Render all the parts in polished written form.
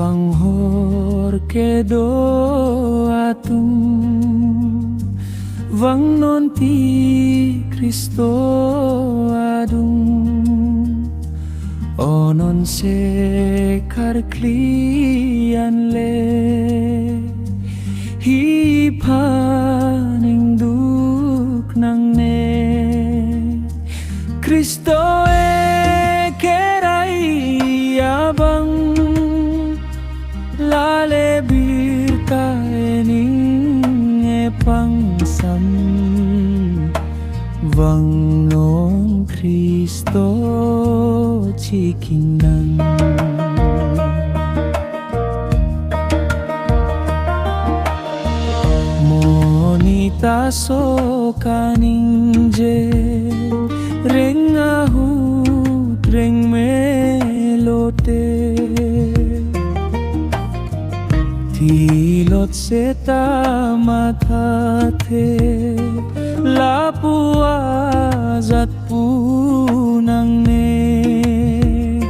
panghor kedo atung wang non ti Kristo adung onon se karklian le hi paning duk nang ne Kristo kerai abang lale birta ening pangsam wang non Kristo ciking nang monita so kaning je reng ahut reng melote tilot seta matate lapua zat punang ne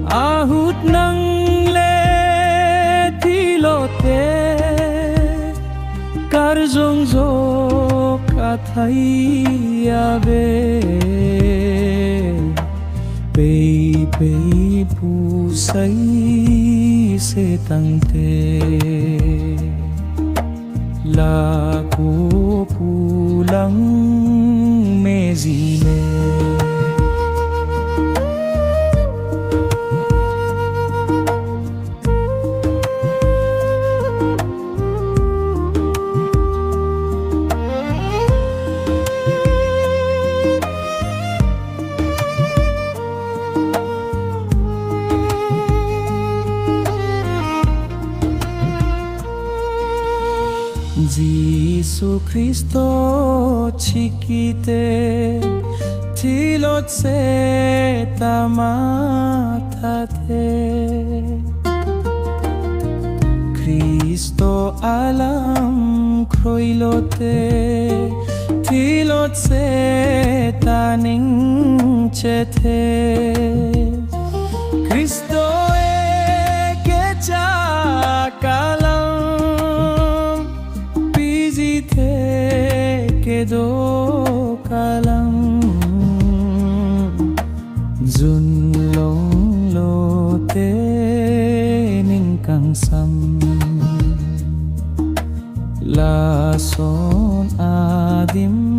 ahut nang le tilote karzong zo kathai abe pei pei pu sai se tangte laku pulang mezine Jisu Kristo chikite tilot se tamatate Kristo alam kroilote tilot se taning chete Kristo kecha kalam kedo kalang zun long lote ning kang sam la son adim